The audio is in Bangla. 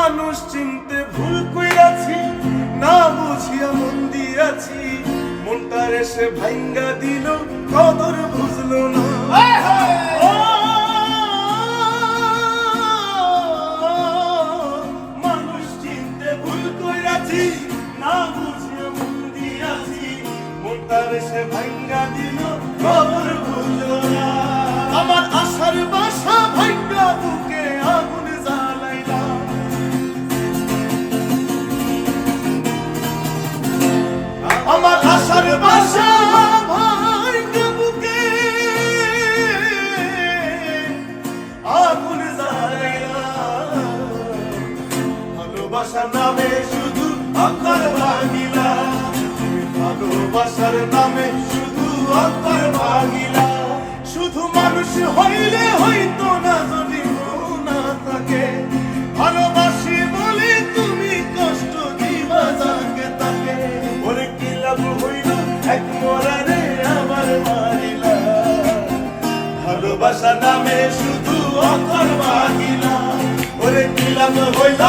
মানুষ চিনতে ভুল কইরাছি, না বুঝিয়া মন দিয়াছি, মনটার এসে ভাঙ্গা দিল, কদর বুঝলো না। ও মানুষ চিনতে ভুল কইরাছি, না বুঝিয়া মন দিয়াছি, মনটার এসে ভাঙ্গা দিল, কদর বুঝলো না। আমার আশার বাসা ভাঙ্গা বুকে আগুন জ্বালাইলা, আমার আশার বাসা ভাঙ্গা বুকে আগুন জ্বালাইলা। ভালোবাসা নামে শুধু অন্তর ভাঙিলা, ভালোবাসার নামে শুধু অন্তর ভাঙিলা। শুধু মানুষ হইলে হইতো না যদি না থাকে, ভালোবাসি বলে তুমি কষ্ট দিবা যাকে তাকে। ওরে কি লাভ হইল এক মরারে আমার মারিলা, ভালোবাসা নামে শুধু অন্তর ভাঙিলা। ওরে কি লাভ হইল